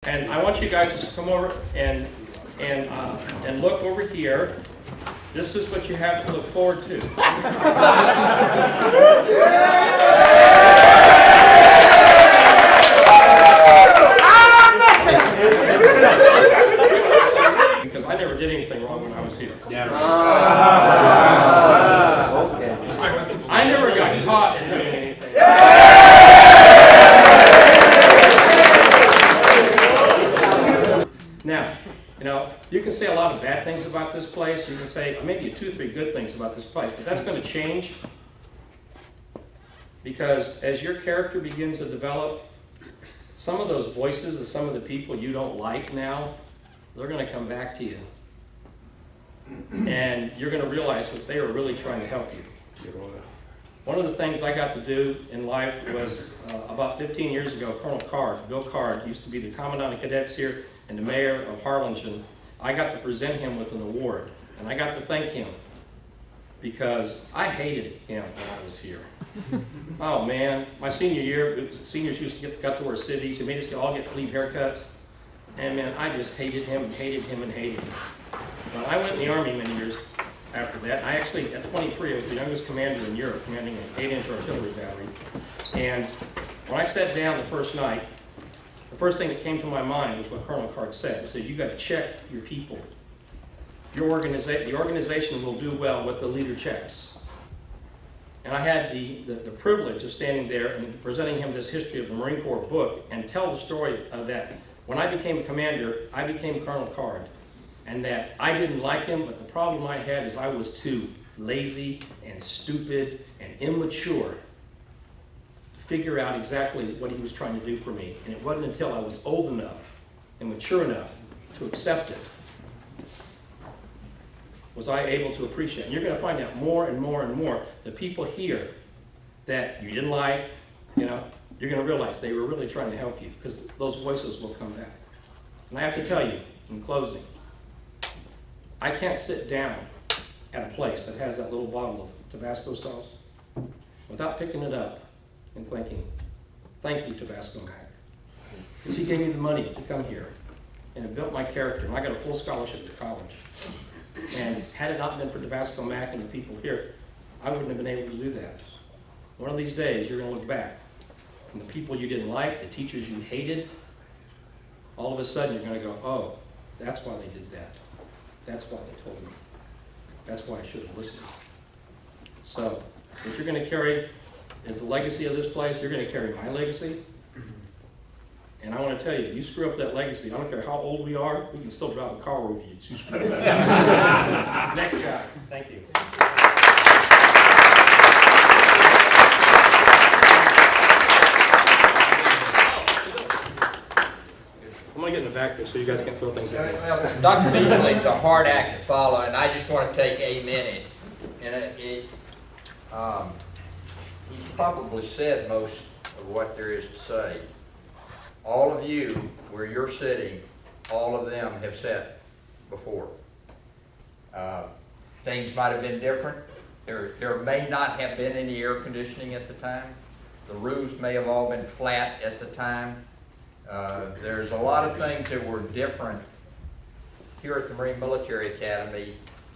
And I want you guys to come over and look over here. This is what you have to look forward to. Because I never did anything wrong when I was here. I never got caught in doing anything. Now, you can say a lot of bad things about this place. You can say maybe 2 or 3 good things about this place, but that's going to change because as your character begins to develop, some of those voices of some of the people you don't like now, they're going to come back to you. And you're going to realize that they are really trying to help you. One of the things I got to do in life was about 15 years ago, Colonel Card, Bill Card, used to be the Commandant of Cadets here and the Mayor of Harlingen. I got to present him with an award, and I got to thank him because I hated him when I was here. Oh man, my senior year, seniors got to wear civvies. He made us all get clean haircuts. And man, I just hated him and hated him and hated him. Well, I went in the Army many years after that. I actually, at 23, I was the youngest commander in Europe, commanding an 8-inch artillery battery. And when I sat down the first night, the first thing that came to my mind was what Colonel Card said. He said, you got to check your people. The organization will do well what the leader checks. And I had the privilege of standing there and presenting him this history of the Marine Corps book and tell the story of that. When I became a commander, I became Colonel Card. And that I didn't like him, but the problem I had is I was too lazy and stupid and immature to figure out exactly what he was trying to do for me. And it wasn't until I was old enough and mature enough to accept it was I able to appreciate it. And you're going to find out more and more and more. The people here that you didn't like, you're going to realize they were really trying to help you because those voices will come back. And I have to tell you, in closing, I can't sit down at a place that has that little bottle of Tabasco sauce without picking it up and thinking, thank you, Tabasco Mac. Because he gave me the money to come here, and it built my character, and I got a full scholarship to college. And had it not been for Tabasco Mac and the people here, I wouldn't have been able to do that. One of these days, you're going to look back, and the people you didn't like, the teachers you hated, all of a sudden you're going to go, oh, that's why they did that. That's why they told me. That's why I should have listened. So, what you're going to carry is the legacy of this place. You're going to carry my legacy. And I want to tell you, you screw up that legacy, I don't care how old we are, we can still drive a car over you. You screw it up. Next guy. Thank you. I'm going to get in the back there so you guys can throw things at me. Well, Dr. Beasley's a hard act to follow, and I just want to take a minute. And he's probably said most of what there is to say. All of you, where you're sitting, all of them have sat before. Things might have been different. There may not have been any air conditioning at the time. The roofs may have all been flat at the time. There's a lot of things that were different here at the Marine Military Academy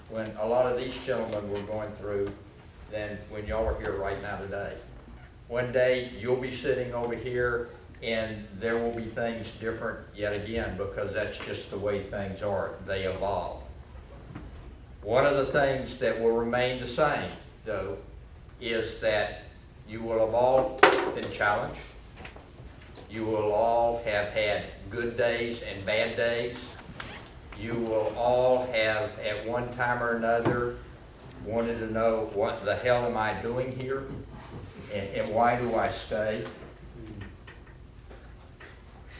when a lot of these gentlemen were going through than when y'all are here right now today. One day you'll be sitting over here and there will be things different yet again because that's just the way things are. They evolve. One of the things that will remain the same, though, is that you will have all been challenged. You will all have had good days and bad days. You will all have, at one time or another, wanted to know, what the hell am I doing here? And why do I stay?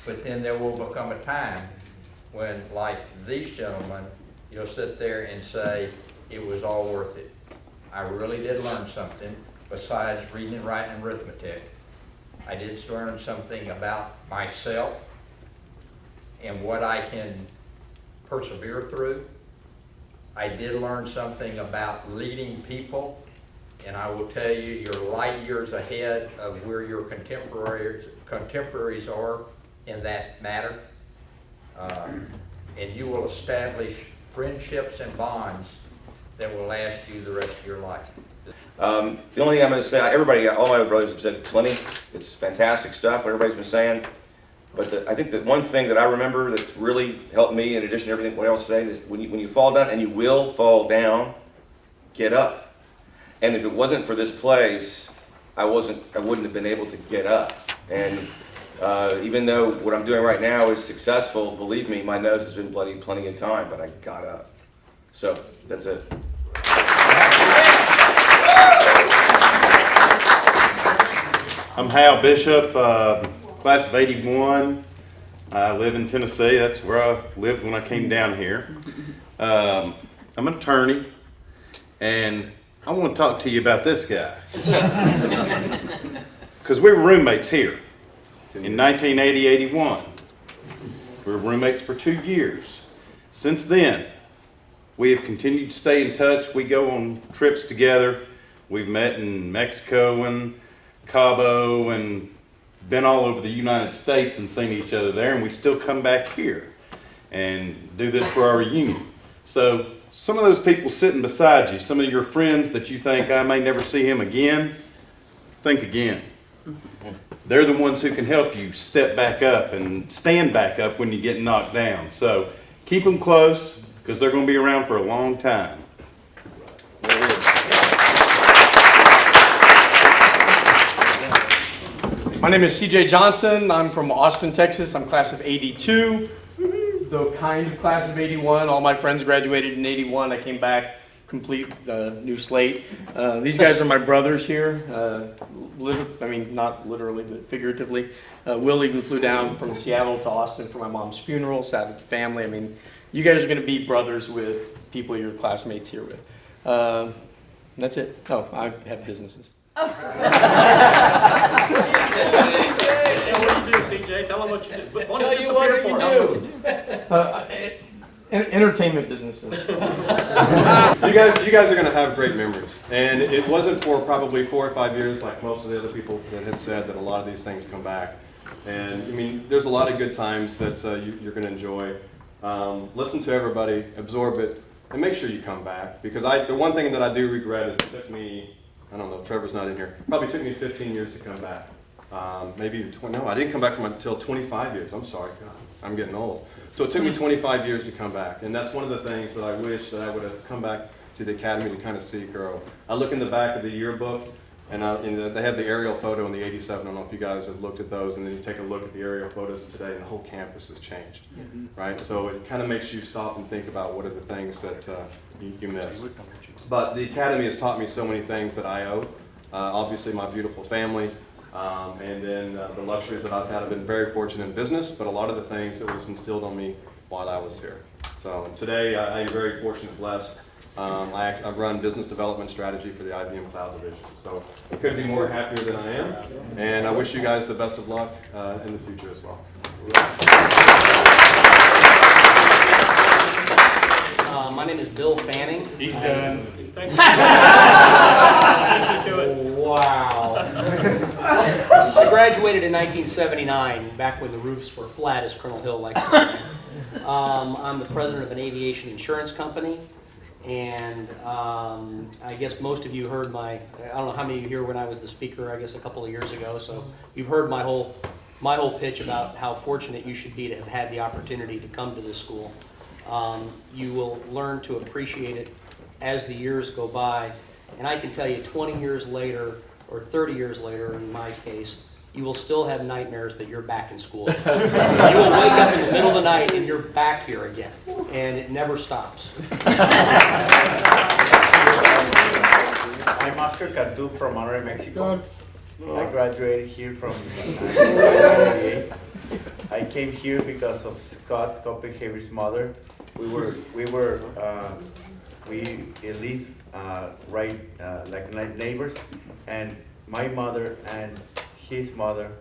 But then there will become a time when, like these gentlemen, you'll sit there and say, it was all worth it. I really did learn something besides reading and writing and arithmetic. I did learn something about myself and what I can persevere through. I did learn something about leading people, and I will tell you, you're light years ahead of where your contemporaries are in that matter. and you will establish friendships and bonds that will last you the rest of your life. The only thing I'm going to say, everybody, all my other brothers have said plenty. It's fantastic stuff, what everybody's been saying. But I think that one thing that I remember that's really helped me, in addition to everything what else is saying, is when you fall down, and you will fall down, get up. And if it wasn't for this place, I wouldn't have been able to get up. And even though what I'm doing right now is successful, believe me, my nose has been bloody plenty of time, but I got up. So that's it. I'm Hal Bishop, class of '81. I live in Tennessee. That's where I lived when I came down here. I'm an attorney, and I want to talk to you about this guy. Because we were roommates here in 1980-81. We were roommates for 2 years. Since then, we have continued to stay in touch. We go on trips together. We've met in Mexico and Cabo and been all over the United States and seen each other there, and we still come back here and do this for our reunion. So some of those people sitting beside you, some of your friends that you think I may never see him again, think again. They're the ones who can help you step back up and stand back up when you get knocked down. So keep them close, because they're going to be around for a long time. My name is CJ Johnson. I'm from Austin, Texas. I'm class of '82, though kind of class of '81. All my friends graduated in '81. I came back, complete new slate. These guys are my brothers here. I mean, not literally, but figuratively. Will even flew down from Seattle to Austin for my mom's funeral, sad family. I mean, you guys are going to be brothers with people you're classmates here with. That's it. Oh, I have businesses. What do you do, CJ? Tell them what you do. Tell you what you do. Entertainment businesses. You guys are going to have great memories. And it wasn't for probably 4 or 5 years, like most of the other people that had said, that a lot of these things come back. And I mean, there's a lot of good times that you're going to enjoy. Listen to everybody, absorb it, and make sure you come back. Because the one thing that I do regret is it took me, I don't know, Trevor's not in here, probably took me 15 years to come back. Maybe 20, no, I didn't come back until 25 years. I'm sorry, God, I'm getting old. So it took me 25 years to come back. And that's one of the things that I wish that I would have come back to the academy to kind of see grow. I look in the back of the yearbook, and they have the aerial photo in the '87. I don't know if you guys have looked at those, and then you take a look at the aerial photos of today, and the whole campus has changed, right? So it kind of makes you stop and think about what are the things that you miss. But the academy has taught me so many things that I owe. Obviously, my beautiful family, and then the luxuries that I've had. I've been very fortunate in business, but a lot of the things that was instilled on me while I was here. So today, I am very fortunate, blessed. I run business development strategy for the IBM Cloud Division. So I couldn't be more happier than I am. And I wish you guys the best of luck in the future as well. My name is Bill Fanning. He's done. Wow. I graduated in 1979, back when the roofs were flat, as Colonel Hill likes to say. I'm the president of an aviation insurance company. And I guess most of you heard I don't know how many of you here when I was the speaker, I guess a couple of years ago. So you've heard my whole pitch about how fortunate you should be to have had the opportunity to come to this school. You will learn to appreciate it as the years go by. And I can tell you 20 years later, or 30 years later in my case, you will still have nightmares that you're back in school. You will wake up in the middle of the night and you're back here again. And it never stops. I'm Oscar Cardu from Monterrey, Mexico. I graduated here from 1998. I came here because of Scott Copenhagen's mother. We live right like neighbors, and my mother and his mother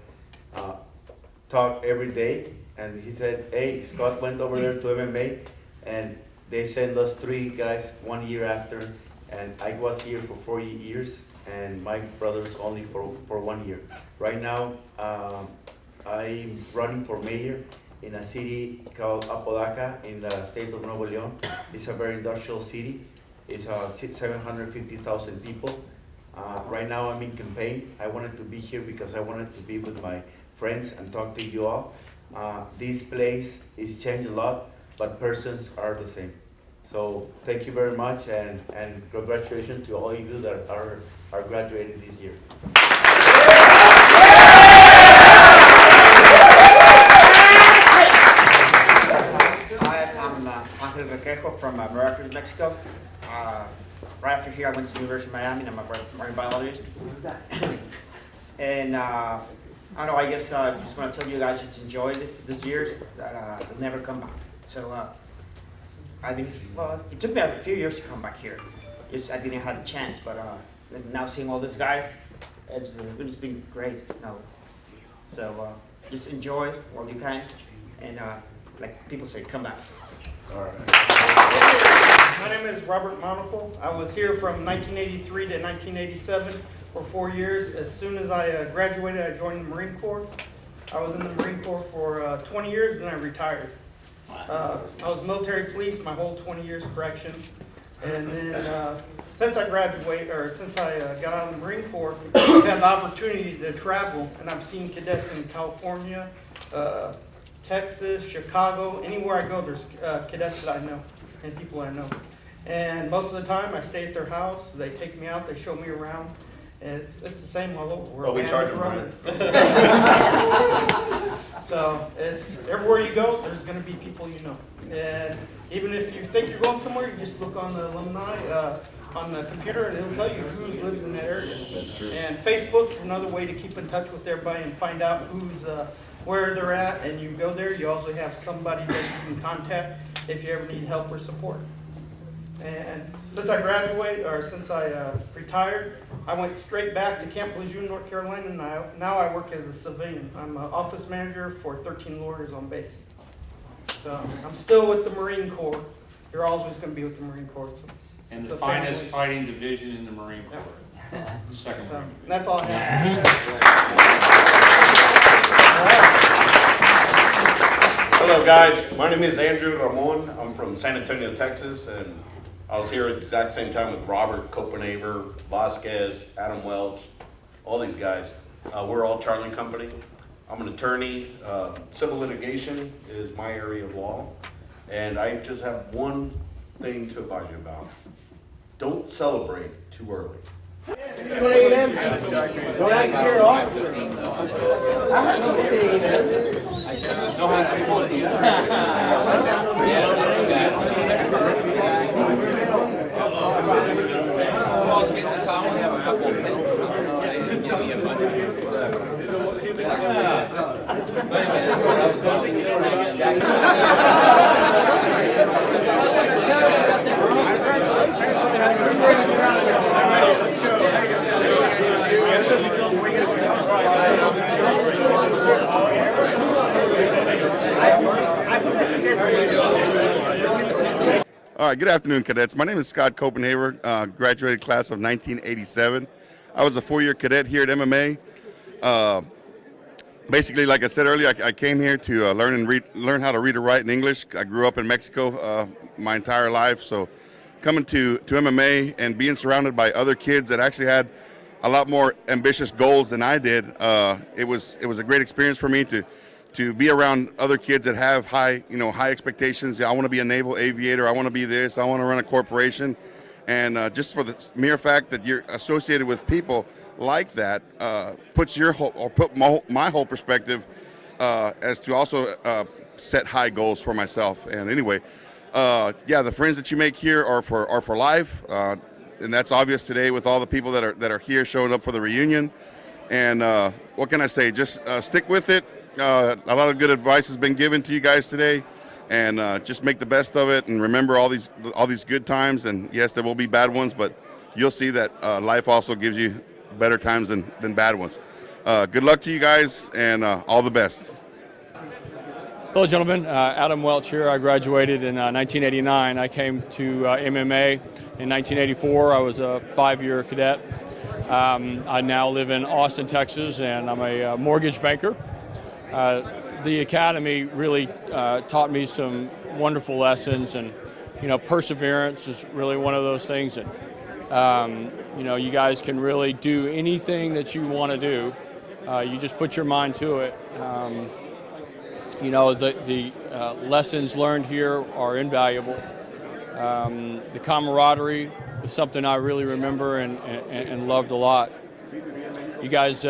talk every day. And he said, "Hey, Scott went over there to MMA, and they sent us 3 guys 1 year after, and I was here for 4 years, and my brother's only for 1 year. Right now, I'm running for mayor in a city called Apodaca in the state of Nuevo León. It's a very industrial city. It's 750,000 people. Right now I'm in campaign. I wanted to be here because I wanted to be with my friends and talk to you all. This place is changed a lot, but persons are the same. So thank you very much, and congratulations to all of you that are graduating this year. Hi, I'm Angel Requejo from Veracruz, Mexico. Right after here, I went to the University of Miami, and I'm a marine biologist. And I don't know, I guess I just want to tell you guys just enjoy this year, that will never come back. So it took me a few years to come back here. I didn't have the chance, but now seeing all these guys, it's been great. So just enjoy while you can, and like people say, come back. All right. My name is Robert Monaco. I was here from 1983 to 1987 for 4 years. As soon as I graduated, I joined the Marine Corps. I was in the Marine Corps for 20 years, then I retired. I was military police my whole 20 years corrections. And then since I graduated, or since I got out of the Marine Corps, I've had the opportunity to travel, and I've seen cadets in California, Texas, Chicago, anywhere I go, there's cadets that I know and people I know. And most of the time, I stay at their house. They take me out. They show me around. And it's the same all over. We're Well, we band charge of them, brothers. So it's, everywhere you go, there's going to be people you know. And even if you think you're going somewhere, you just look on the alumni on the computer, and it'll tell you who lives in that area. That's true. And Facebook is another way to keep in touch with everybody and find out who's where they're at. And you go there, you also have somebody that you can contact if you ever need help or support. And since I graduated, or since I retired, I went straight back to Camp Lejeune, North Carolina, and now I work as a civilian. I'm an office manager for 13 lawyers on base. So I'm still with the Marine Corps. You're always going to be with the Marine Corps. So And it's the a finest family. fighting division in the Marine Corps. Second So one. that's all I have. Hello guys, my name is Andrew Ramon. I'm from San Antonio, Texas, and I was here at the exact same time with Robert, Copenhaver, Vasquez, Adam Welch, all these guys. We're all Charlie Company. I'm an attorney. Civil litigation is my area of law, and I just have one thing to advise you about. Don't celebrate too early. All right, good afternoon, cadets. My name is Scott Copenhaver, graduated class of 1987. I was a 4-year cadet here at MMA. Basically, like I said earlier, I came here to learn how to read and write in English. I grew up in Mexico my entire life, so coming to MMA and being surrounded by other kids that actually had a lot more ambitious goals than I did, it was a great experience for me to be around other kids that have high expectations. I want to be a naval aviator. I want to be this. I want to run a corporation. And just for the mere fact that you're associated with people like that puts your whole, or put my whole perspective as to also set high goals for myself. And anyway, yeah, the friends that you make here are for life, and that's obvious today with all the people that are here showing up for the reunion. And what can I say? Just stick with it. A lot of good advice has been given to you guys today, and just make the best of it. And remember all these good times. And yes, there will be bad ones, but you'll see that life also gives you better times than bad ones. Good luck to you guys, and all the best. Hello, gentlemen. Adam Welch here. I graduated in 1989. I came to MMA in 1984. I was a 5-year cadet. I now live in Austin, Texas, and I'm a mortgage banker. the academy really taught me some wonderful lessons, and perseverance is really one of those things that you guys can really do anything that you want to do. You just put your mind to it. The lessons learned here are invaluable. The camaraderie is something I really remember and loved a lot. You guys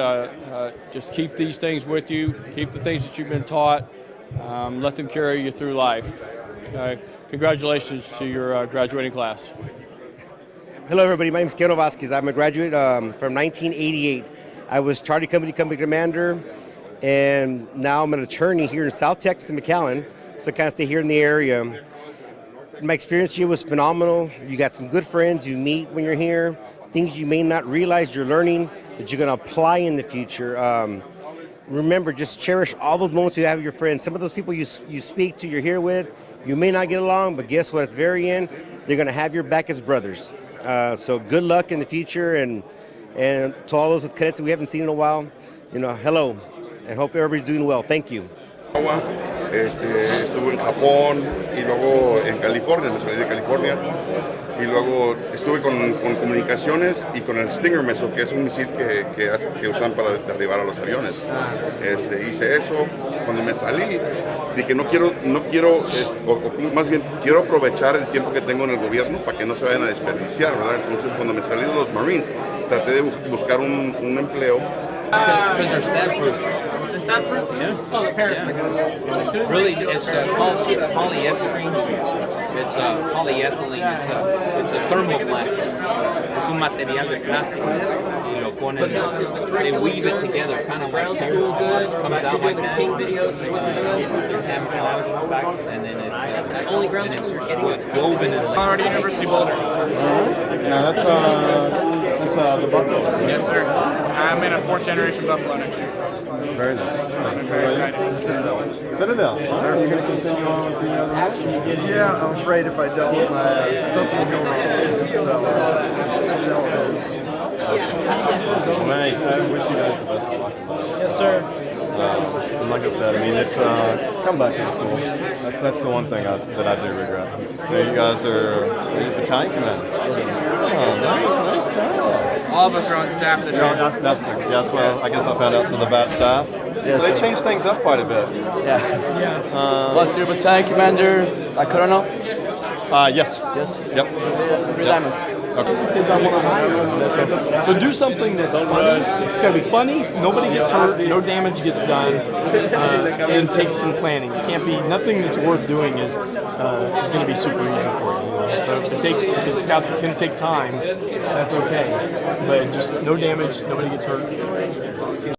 just keep these things with you, keep the things that you've been taught, let them carry you through life. Congratulations to your graduating class. Hello everybody, my name is Keno Vasquez. I'm a graduate from 1988. I was Charlie Company Commander, and now I'm an attorney here in South Texas and McAllen, so I kind of stay here in the area. My experience here was phenomenal. You got some good friends you meet when you're here, things you may not realize you're learning that you're going to apply in the future. Remember, just cherish all those moments you have with your friends. Some of those people you speak to, you're here with, you may not get along, but guess what? At the very end, they're going to have your back as brothers. So good luck in the future, and to all those with cadets that we haven't seen in a while, hello, and hope everybody's doing well. Thank you. Estuve en Japón y luego en California, me salí de California, y luego estuve con comunicaciones y con el Stinger missile, que es un misil que usan para derribar a los aviones. Hice eso. Cuando me salí, dije no quiero, o más bien quiero aprovechar el tiempo que tengo en el gobierno para que no se vayan a desperdiciar, ¿verdad? Entonces cuando me salí de los Marines, traté de buscar un empleo. Because they're stab-proof. The stab-proof? Yeah. Oh, the parents are good. Really, it's called polyethylene. It's polyethylene. It's a thermoplastic. Es un material de plástico. Y lo ponen, they weave it together, kind of like school good. Comes out like that. Pink videos is what they're doing. Camouflage. And then it's the only ground school we're getting. Woven is like. Colorado University Boulder. Yeah, that's the Buffalo. Yes, sir. I'm in a fourth generation Buffalo next year. Very nice. I'm very excited. Citadel. Are you going to continue on with the other? Yeah, I'm afraid if I don't, something will go wrong. So, Citadel it is. Mate, I wish you guys the best of luck. Yes, sir. And like I said, I mean, it's come back to the school. That's the one thing that I do regret. You guys are battalion commander. Oh, nice job. All of us are on staff of the training. That's what I guess I found out. So the BAT staff. Yes, so they sir. changed things up quite a bit. Yeah. What's your battalion commander? Colonel? Yes. Yes. Yep. Three diamonds. Kids I want to hire. So do something that's funny. It's got to be funny. Nobody gets hurt. No damage gets done. And take some planning. It can't be nothing that's worth doing is going to be super easy for you. So if it's going to take time, that's okay. But just no damage. Nobody gets hurt.